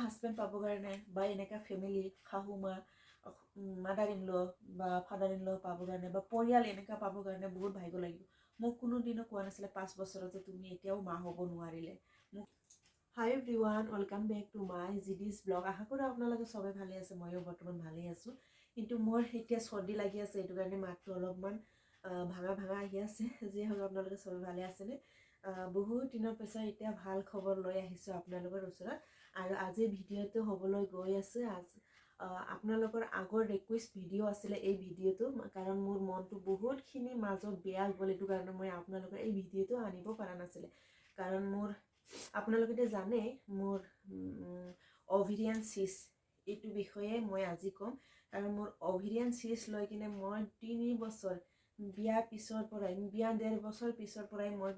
Husband পাবৰ কাৰণে বা এনেকা ফেমিলি শাহু মা মাদাৰ ইন ল বা ফাদাৰ ইন ল পাবৰ কাৰণে বা পৰিয়াল এনেকা পাবৰ কাৰণে বহুত ভাগ্য লাগিব মোক কোনোদিনো কোৱা নাছিলে 5 বছৰত যে তুমি এতিয়াও মা হ'ব নোৱাৰিলে মোক hi everyone welcome back to my জিডিছ ব্লগ আশা কৰোঁ আপোনালোকে সবে ভালে আছে ময়ো বৰ্তমান ভালেই আছোঁ কিন্তু মোৰ এতিয়া চৰ্দি লাগি আছে এইটো কাৰণে মাতটো অলপমান ভাঙা ভাঙা আহি আছে যি হওক আপোনালোকে সবে ভালে আছেনে বহুত দিনৰ পিছত এতিয়া ভাল খবৰ লৈ আহিছোঁ আপোনালোকৰ ওচৰত আৰু আজিৰ ভিডিঅ'টো হ'বলৈ গৈ আছে আপোনালোকৰ আগৰ ৰিকুৱেষ্ট ভিডিঅ' আছিলে এই ভিডিঅ'টো কাৰণ মোৰ মনটো বহুতখিনি মাজত বেয়া গ'ল এইটো কাৰণে মই আপোনালোকৰ এই ভিডিঅ'টো আনিব পৰা নাছিলে কাৰণ মোৰ আপোনালোকে জানে মোৰ অভিৰিয়ান চিষ্ট এইটো বিষয়ে মই আজি ক'ম কাৰণ মোৰ অভিৰিয়ান চিষ্ট লৈ কিনে মই 3 বছৰ বিয়াৰ পিছৰ পৰাই বিয়া 1.5 বছৰ পিছৰ পৰাই মই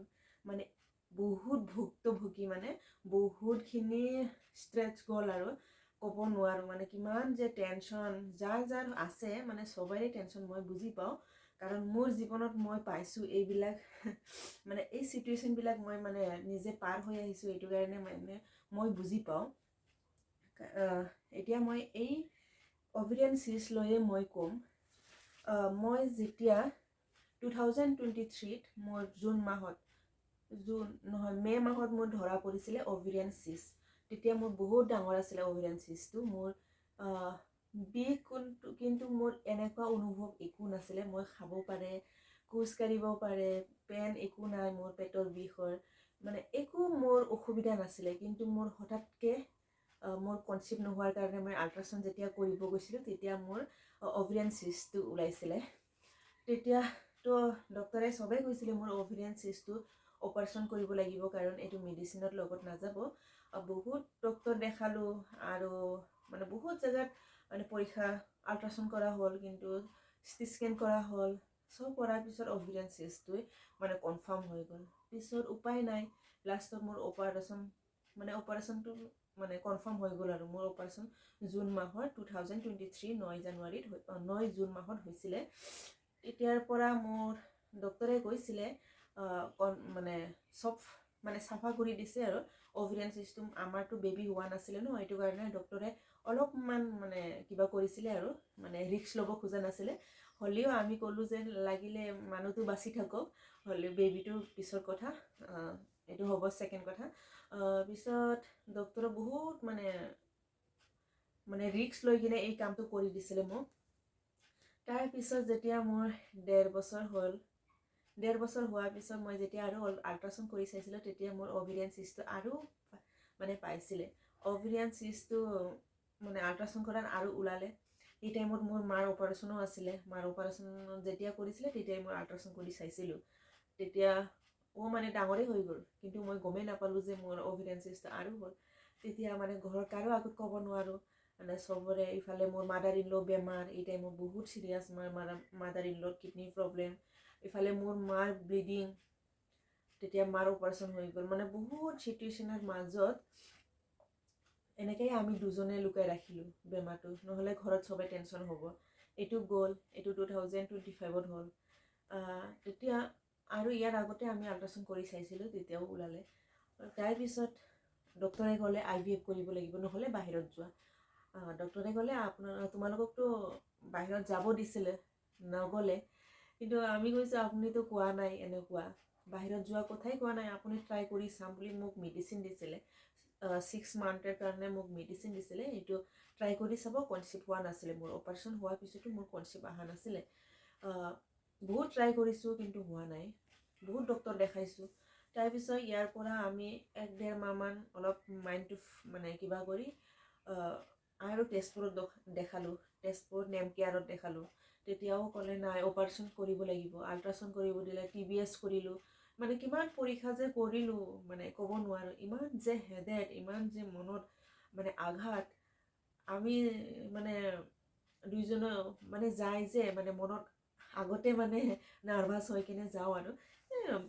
মানে বহুত ভুক্তভোগী মানে বহুতখিনি ষ্ট্ৰেছ গ'ল আৰু ক'ব নোৱাৰোঁ মানে কিমান যে টেনশ্যন যাৰ আছে মানে সবৰে টেনশ্যন মই বুজি পাওঁ কাৰণ মোৰ জীৱনত মই পাইছোঁ এইবিলাক মানে এই চিটুৱেশ্যনবিলাক মই মানে নিজে পাৰ হৈ আহিছোঁ এইটো কাৰণে মানে মই বুজি পাওঁ এতিয়া মই এই অভিৰিয়ান চিষ্ট লৈয়ে মই ক'ম মই যেতিয়া 2023ত মোৰ মে' মাহত মোৰ ধৰা পৰিছিলে অভিৰিয়ান চিষ্ট তেতিয়া মোৰ বহুত ডাঙৰ আছিলে অভিৰিয়ান চিষ্টটো মোৰ বিষ কিন্তু মোৰ এনেকুৱা অনুভৱ একো নাছিলে মই খাব পাৰে খোজ কাঢ়িব পাৰে পেন একো নাই মোৰ পেটৰ বিষৰ মানে একো মোৰ অসুবিধা নাছিলে কিন্তু মোৰ হঠাৎকৈ মোৰ কনচিভ নোহোৱাৰ কাৰণে মই আল্ট্ৰাচাউণ্ড যেতিয়া কৰিব গৈছিলোঁ তেতিয়া মোৰ অভিৰিয়ান চিষ্টটো ওলাইছিলে তেতিয়াতো ডক্টৰে সবেই কৈছিলে মোৰ অভিৰিয়ান চিষ্টটো অপাৰেশ্যন কৰিব লাগিব কাৰণ এইটো মেডিচিনৰ লগত নাযাব বহুত ডক্টৰ দেখালোঁ আৰু মানে বহুত জেগাত মানে পৰীক্ষা আল্ট্ৰাচাউণ্ড কৰা হ'ল কিন্তু চিটি স্কেন কৰা হ'ল সব কৰাৰ পিছত অভিৰিয়ান চিষ্টটোৱে মানে কনফাৰ্ম হৈ গ'ল পিছত উপায় নাই লাষ্টত মোৰ অপাৰেশ্যনটো মানে কনফাৰ্ম হৈ গ'ল আৰু মোৰ অপাৰেশ্যন জুন মাহৰ 2023 9 জুন মাহত হৈছিলে এতিয়াৰ পৰা মোৰ ডক্টৰে কৈছিলে মানে চব মানে চাফা কৰি দিছে আৰু অভিৰিয়ান চিষ্টটো আমাৰতো বেবী হোৱা নাছিলে ন এইটো কাৰণে ডক্টৰে অলপমান মানে কিবা কৰিছিলে আৰু মানে ৰিস্ক ল'ব খোজা নাছিলে হ'লেও আমি ক'লোঁ যে লাগিলে মানুহটো বাচি থাকক হ'লেও বেবীটোৰ পিছৰ কথা এইটো হ'ব ছেকেণ্ড কথা পিছত ডক্টৰে বহুত মানে ৰিস্ক লৈ কিনে এই কামটো কৰি দিছিলে মোক তাৰপিছত যেতিয়া মোৰ 1.5 বছৰ হ'ল 1.5 বছৰ হোৱাৰ পিছত মই যেতিয়া আৰু আল্ট্ৰাচাউণ্ড কৰি চাইছিলোঁ তেতিয়া মোৰ অভিৰিয়ান চিষ্টটো আৰু মানে পাইছিলে অভিৰিয়ান চিষ্টটো মানে আল্ট্ৰাচাউণ্ড কৰাত আৰু ওলালে এই টাইমত মোৰ মাৰ অপাৰেশ্যনো আছিলে মাৰ অপাৰেশ্যন যেতিয়া কৰিছিলে তেতিয়াই মই আল্ট্ৰাচাউণ্ড কৰি চাইছিলোঁ তেতিয়া মানে ডাঙৰেই হৈ গ'ল কিন্তু মই গমেই নাপালোঁ যে মোৰ অভিৰিয়ান চিষ্ট আৰু হ'ল তেতিয়া মানে ঘৰৰ কাৰো আগত ক'ব নোৱাৰোঁ মানে সবৰে ইফালে মোৰ মাদাৰ ইন ল বেমাৰ এই টাইমত বহুত চিৰিয়াছ মাদাৰ ইন লৰ কিডনী প্ৰব্লেম ইফালে মোৰ মাৰ ব্লিডিং তেতিয়া মাৰ অপাৰেশ্যন হৈ গ'ল মানে বহুত চিটুৱেশ্যনৰ মাজত এনেকৈ আমি দুজনে লুকাই ৰাখিলোঁ বেমাৰটো নহ'লে ঘৰত সবে টেনশ্যন হ'ব এইটো গ'ল এইটো 2025ত হ'ল তেতিয়া আৰু ইয়াৰ আগতে আমি আল্ট্ৰাচাউণ্ড কৰি চাইছিলোঁ তেতিয়াও ওলালে তাৰপিছত ডক্টৰে ক'লে IVF কৰিব লাগিব নহ'লে বাহিৰত যোৱা ডক্টৰে ক'লে তোমালোককতো বাহিৰত যাব দিছিলে নগ'লে কিন্তু আমি কৈছোঁ আপুনিতো কোৱা নাই এনেকুৱা বাহিৰত যোৱা কথাই কোৱা নাই আপুনি ট্ৰাই কৰি চাম বুলি মোক মেডিচিন দিছিলে 6 মান্থৰ কাৰণে মোক মেডিচিন দিছিলে এইটো ট্ৰাই কৰি চাব কনচিভ হোৱা নাছিলে মোৰ অপাৰেশ্যন হোৱাৰ পিছতো মোৰ কনচিভ অহা নাছিলে বহুত ট্ৰাই কৰিছোঁ কিন্তু হোৱা নাই বহুত ডক্টৰ দেখাইছোঁ তাৰপিছত ইয়াৰ পৰা আমি 1.5 মাহমান অলপ মাইণ্ডটো মানে কিবা কৰি আৰু তেজপুৰত দেখালোঁ তেজপুৰ নেম কেয়াৰত দেখালোঁ তেতিয়াও ক'লে নাই অপাৰেশ্যন কৰিব লাগিব আল্ট্ৰাচাউণ্ড কৰিব দিলে TBS কৰিলোঁ মানে কিমান পৰীক্ষা যে কৰিলোঁ মানে ক'ব নোৱাৰোঁ ইমান যে হেডেক ইমান যে মনত মানে আঘাত আমি মানে দুইজনে মানে যায় যে মানে মনত আগতে মানে নাৰ্ভাছ হৈ কিনে যাওঁ আৰু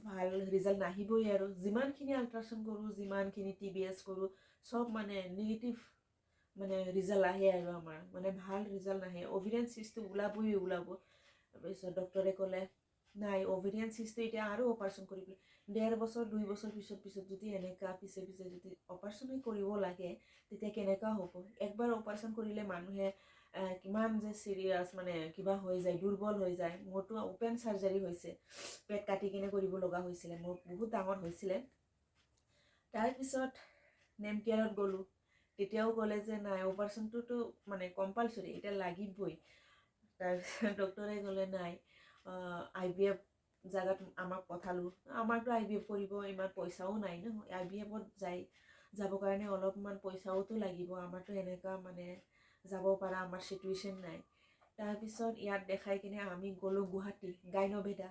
ভাল ৰিজাল্ট নাহিবই আৰু যিমানখিনি আল্ট্ৰাচাউণ্ড কৰোঁ যিমানখিনি TBS কৰোঁ সব মানে নিগেটিভ মানে ৰিজাল্ট আহে আৰু আমাৰ মানে ভাল ৰিজাল্ট নাহে অভিৰিয়ান চিষ্টটো ওলাব তাৰপিছত ডক্টৰে ক'লে নাই অভেৰিয়ান চিষ্টটো এতিয়া আৰু অপাৰেশ্যন কৰিব 1.5 বছৰ 2 বছৰ পিছত যদি এনেকা পিছে যদি অপাৰেশ্যন কৰিব লাগে তেতিয়া কেনেকা হ'ব একবাৰ অপাৰেশ্যন কৰিলে মানুহে কিমান যে সিৰিয়াস মানে কিবা হৈ যায় দুৰ্বল হৈ যায় মোৰটো ওপেন সাৰ্জাৰী হৈছে পেট কাটি কিনে কৰিব লগা হৈছিল মোৰ বহুত ডাঙৰ হৈছিল তাৰ পিছত নেম কেয়াৰত গলো তেতিয়াও ক'লে যে নাই অপাৰেশ্যনটো মানে কম্পালসৰি এটা লাগিবই তাৰ ডক্টৰে ক'লে নাই IVF জায়গাত আমাক পঠালো আমাৰটো IVF কৰিব ইমান পইচাও নাই ন IVFত যাব কাৰণে অলপমান পইচাওতো লাগিব আমাৰটো এনেকা মানে যাব পাৰা আমাৰ সিচুৱেশন নাই তাৰ পিছত ইয়াত দেখাই কিনে আমি গলো গুৱাহাটী গাইনবেদা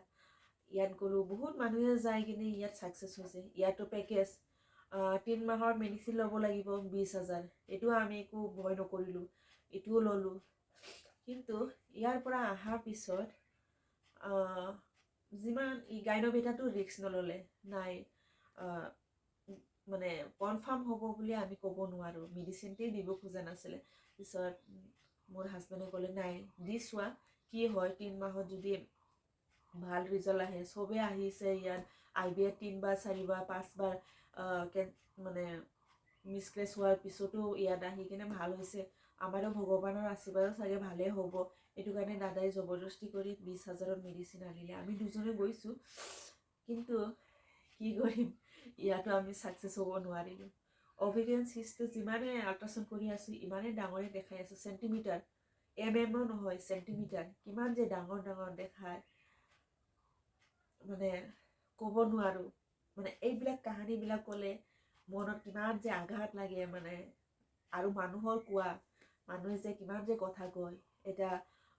ইয়াত গলো বহুত মানুহে যায় কিনে ইয়াত সাকসেস হৈছে ইয়াতো পেকেজ 3 মাহৰ মেডিসিন ল'ব লাগিব 20,000 এটো আমি একো ভয় নকৰিলো এটোও ললো কিন্তু ইয়াৰ পৰা আহাৰ পিছত যিমান গাইনবেদাটো ৰিস্ক নললে নাই মানে কনফাৰ্ম হ'ব বুলি আমি ক'ব নোৱাৰো মেডিসিনটেই দিব খোজা নাছিলে পিছত মোৰ হাজবেণ্ডে ক'লে নাই দি চোৱা কি হয় 3 মাহত যদি ভাল ৰিজাল্ট আহে সবে আহিছে ইয়াত IVF 3 বাৰ 4 বাৰ 5 বাৰ মানে মিসক্ৰেছ হোৱাৰ পিছতো ইয়াত আহি কিনে ভাল হৈছে আমাৰো ভগৱানৰ আশীৰ্বাদ চাগে ভালে হ'ব এটো কাৰণে দাদাই জবৰদস্তি কৰি 20,000ৰ মেডিসিন আনিলে আমি দুজনে গৈছো কিন্তু কি কৰিম ইয়াতো আমি সাকসেস হ'ব নোৱাৰিলো ওভেৰিয়ান সিষ্টটো যিমানে আল্ট্ৰাসাউণ্ড কৰি আছো ইমানে ডাঙৰে দেখাই আছে সেন্টিমিটাৰ mm নহয় সেন্টিমিটাৰ কিমান যে ডাঙৰ দেখায় মানে ক'ব নোৱাৰো মানে এইবিলাক কাহিনী বিলাক ক'লে মনত কিমান যে আঘাত লাগে মানে আৰু মানুহৰ কোৱা মানুহে যে কিমান যে কথা কয় এটা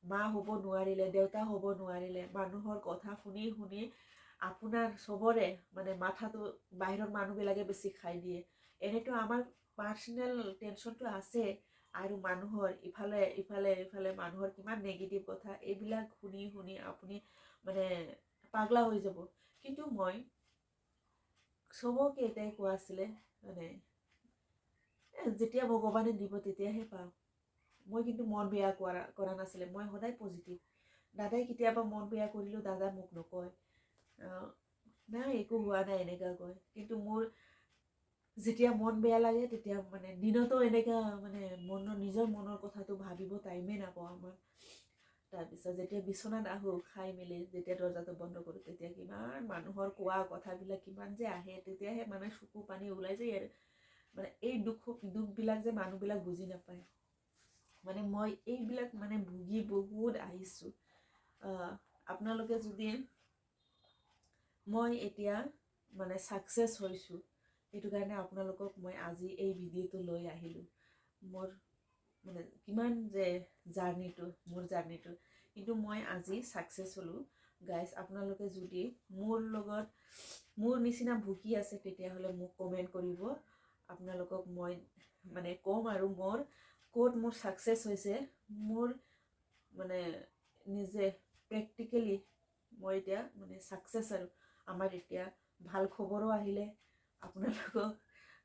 মা হ'ব নোৱাৰিলে দেউতা হ'ব নোৱাৰিলে মানুহৰ কথা শুনি আপোনাৰ সবৰে মানে মাথাটো বাহিৰৰ মানুহবিলাকে বেছি খাই দিয়ে এনেটো আমাৰ পাৰ্সোনাল টেনশনটো আছে আৰু মানুহৰ ইফালে মানুহৰ কিমান নেগেটিভ কথা এইবিলাক শুনি আপুনি মানে পাগলা হৈ যাব কিন্তু মই সবকে এটাই কোৱা আছিলে মানে যেতিয়া ভগৱানে দিব তেতিয়াহে পাম মই কিন্তু মন বেয়া কৰা নাছিলে মই সদায় পজিটিভ দাদাই কেতিয়াবা মন বেয়া কৰিলো দাদা মোক নকয় নাই একো হোৱা নাই এনেকা কয় কিন্তু মোৰ যেতিয়া মন বেয়া লাগে তেতিয়া মানে দিনতো এনেকা মানে নিজৰ মনৰ কথাটো ভাবিব টাইমে নাপাওঁ আমাৰ তাৰপিছত যেতিয়া বিছনাত আহো খাই মেলি যেতিয়া দৰজাটো বন্ধ কৰো তেতিয়া কিমান মানুহৰ কোৱা কথাবিলাক কিমান যে আহে তেতিয়াহে মানে চকু পানী ওলাই যায় আৰু মানে এই দুখবিলাক যে মানুহবিলাক বুজি নাপায় মানে মই এইবিলাক মানে ভুগি বহুত আহিছো আপোনালোকে যদি মই এতিয়া মানে সাকসেস হৈছো এটো কাৰণে আপোনালোকক মই আজি এই ভিডিঅটো লৈ আহিলো মোৰ মানে কিমান যে জাৰ্নিটো কিন্তু মই আজি সাকসেস হলো গাইস আপোনালোকে যদি মোৰ নিচিনা ভুগি আছে তেতিয়াহলে মোক কমেন্ট কৰিব আপোনালোকক মই মানে কম আৰু মোৰ ক'ত মোৰ সাকসেস হৈছে মোৰ মানে নিজে প্ৰেক্টিকেলি মই এতিয়া মানে সাকসেস আৰু আমাৰ এতিয়া ভাল খবৰো আহিলে আপোনালোকক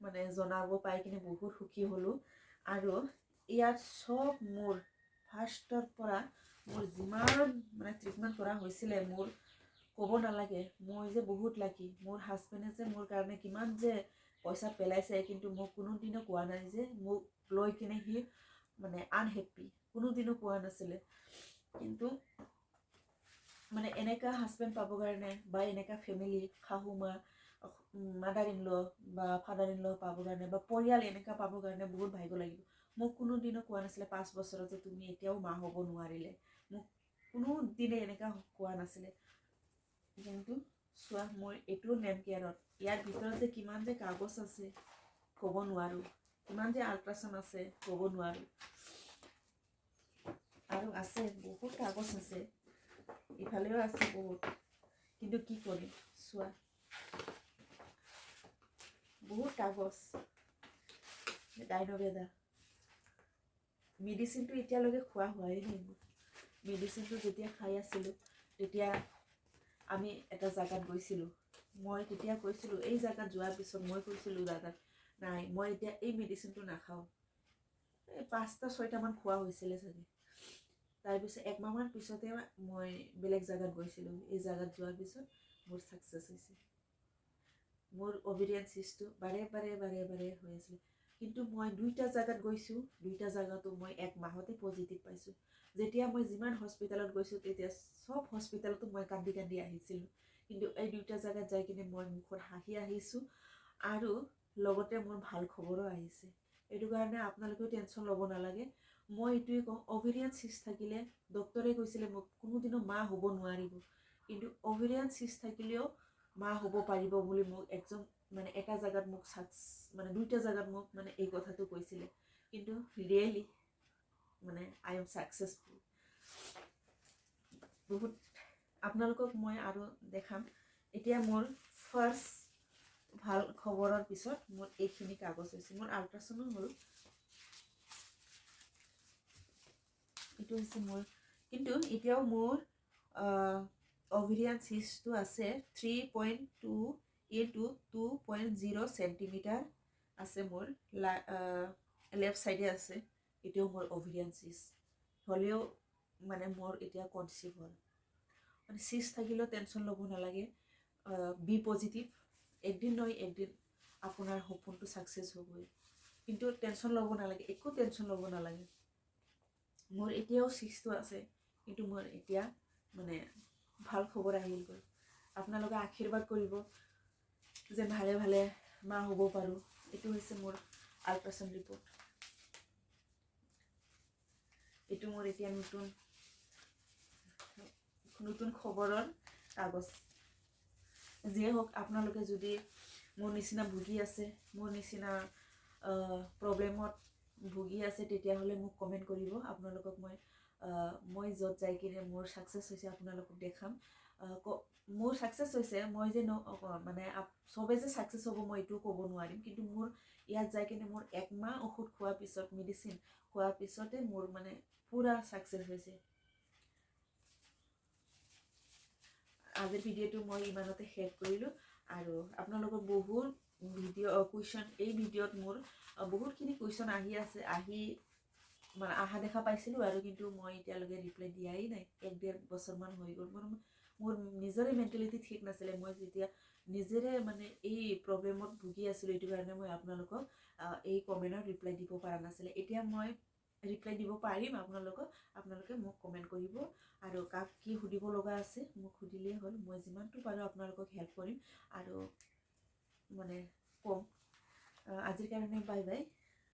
মানে জনাব পাই কিনে বহুত সুখী হলো আৰু ইয়াত সব মোৰ ফাৰ্ষ্টৰ পৰা মোৰ যিমান মানে ট্ৰিটমেন্ট কৰা হৈছিলে মোৰ ক'ব নালাগে মই যে বহুত লাকি মোৰ হাজবেণ্ডে যে মোৰ কাৰণে কিমান যে পইচা পেলাইছে কিন্তু মোক কোনোদিনও কোৱা নাই যে মোক লৈ কিনে হি মানে আনহেপি কোনোদিনও কোৱা নাছিলে কিন্তু মানে এনেকা হাজবেণ্ড পাব কাৰণে বা এনেকা ফ্যামিলি শাহুমা মাদাৰ ইন ল বা ফাদাৰ ইন ল পাব কাৰণে বা পৰিয়াল এনেকা পাব কাৰণে বহুত ভাগ্য লাগিব মোক কোনোদিনও কোৱা নাছিলে 5 বছৰতে তুমি এতিয়াও মা হ'ব নোৱাৰিলে মোক কোনোদিনে এনেকা কোৱা নাছিলে কিন্তু চোৱা মই এটো নেম কেয়াৰত ইয়াৰ ভিতৰত যে কিমান যে কাগজ আছে ক'ব নোৱাৰো কিমান যে আল্ট্ৰাসাউণ্ড আছে ক'ব নোৱাৰো আৰু আছে বহুত কাগজ আছে ইফালেও আছে বহুত কিন্তু কি কৰিম চোৱা বহুত কাগজ গাইনবেদা মেডিসিনটো এতিয়ালৈকে খোৱা হোৱাই নাই মেডিসিনটো যেতিয়া খাই আছিলো তেতিয়া আমি এটা জায়গাত গৈছিলো মই তেতিয়া কৈছিলো এই জায়গাত যোৱাৰ পিছত মই কৈছিলো দাদাক নাই মই এতিয়া এই মেডিসিনটো নাখাও 5টা 6টা মান খোৱা হৈছিলে চাগে তাৰপিছত একমাহমান পিছতে মই বেলেগ জাগাত গৈছিলোঁ। এই জাগাত যোৱাৰ পিছত মোৰ ছাকচেছ হৈছে। মোৰ অভিৰিয়ান চিষ্টটো বাৰে হৈ আছিল। কিন্তু মই 2টা জাগাত গৈছোঁ, 2টা জাগাতো মই 1 মাহতে পজিটিভ পাইছোঁ। যেতিয়া মই যিমান হস্পিটেলত গৈছোঁ তেতিয়া সব হস্পিটেলতো মই কান্দি আহিছিলোঁ। কিন্তু এই 2টা জাগাত যাই কিনে মই মুখত হাঁহি আহিছোঁ আৰু লগতে মোৰ ভাল খবৰো আহিছে। এইটো কাৰণে আপোনালোকেও টেনশ্যন ল'ব নালাগে। মই এইটোৱে কওঁ, অভিৰিয়ান চিষ্ট থাকিলে ডক্টৰে কৈছিলে মোক কোনোদিনো মা হ'ব নোৱাৰিব, কিন্তু অভিৰিয়ান চিষ্ট থাকিলেও মা হ'ব পাৰিব বুলি মোক একজন মানে এটা জাগাত মোক মানে 2টা জাগাত মোক মানে এই কথাটো কৈছিলে। কিন্তু ৰিয়েলি মানে আই এম ছাকচেছফুল। বহুত আপোনালোকক মই আৰু দেখাম। এতিয়া মোৰ ফাৰ্ষ্ট ভাল খবৰৰ পিছত মোৰ এইখিনি কাগজ হৈছে। মোৰ আল্ট্ৰাচাউণ্ডো হ'ল। এইটো হৈছে মোৰ, কিন্তু এতিয়াও মোৰ অভিৰিয়ান চিষ্টটো আছে 3.2 into 2.0 চেণ্টিমিটাৰ আছে মোৰ লেফ্ট চাইডে আছে। এতিয়াও মোৰ অভিৰিয়ান চিষ্ট হ'লেও মানে মোৰ এতিয়া কনচিভ হ'ল। মানে চিষ্ট থাকিলেও টেনশ্যন ল'ব নালাগে। বি পজিটিভ, একদিন নহয় একদিন আপোনাৰ সপোনটো ছাকচেছ হ'বই। কিন্তু টেনশ্যন ল'ব নালাগে, একো টেনশ্যন ল'ব নালাগে। মোৰ এতিয়াও চিষ্টটো আছে, কিন্তু মোৰ এতিয়া মানে ভাল খবৰ আহিল গ'ল। আপোনালোকে আশীৰ্বাদ কৰিব যে ভালে মা হ'ব পাৰোঁ। এইটো হৈছে মোৰ আল্ট্ৰাচাউণ্ড ৰিপৰ্ট। এইটো মোৰ এতিয়া নতুন খবৰৰ কাগজ। যিয়ে হওক, আপোনালোকে যদি মোৰ নিচিনা ভুগি আছে, মোৰ নিচিনা প্ৰব্লেমত ভুগি আছে, তেতিয়াহ'লে মোক কমেণ্ট কৰিব। আপোনালোকক মই য'ত যাই কিনে মোৰ ছাকচেছ হৈছে আপোনালোকক দেখাম। মোৰ ছাকচেছ হৈছে, মই যে মানে চবে যে ছাকচেছ হ'ব মই এইটোও ক'ব নোৱাৰিম। কিন্তু মোৰ ইয়াত যাই কিনে মোৰ 1 মাহ ঔষধ খোৱাৰ পিছত, মেডিচিন খোৱাৰ পিছতে মোৰ মানে পুৰা ছাকচেছ হৈছে। আজিৰ ভিডিঅ'টো মই ইমানতে শেষ কৰিলোঁ। আৰু আপোনালোকৰ বহুত কুৱেশ্যন, এই ভিডিঅ'ত মোৰ বহুতখিনি কুৱেশ্যন মানে অহা দেখা পাইছিলোঁ আৰু, কিন্তু মই এতিয়ালৈকে ৰিপ্লাই দিয়াই নাই। 1-1.5 বছৰমান হৈ গ'ল। মোৰ নিজৰে মেণ্টেলিটি ঠিক নাছিলে। মই যেতিয়া নিজেৰে মানে এই প্ৰব্লেমত ভুগি আছিলোঁ, এইটো কাৰণে মই আপোনালোকক এই কমেণ্টত ৰিপ্লাই দিব পৰা নাছিলে। এতিয়া মই ৰিপ্লাই দিব পাৰিম আপোনালোকে মোক কমেণ্ট কৰিব। আৰু কাক কি সুধিব লগা আছে মোক সুধিলেই হ'ল। মই যিমানটো পাৰোঁ আপোনালোকক হেল্প কৰিম আৰু মানে ক'ম। আজিৰ কাৰণে বাই বাই।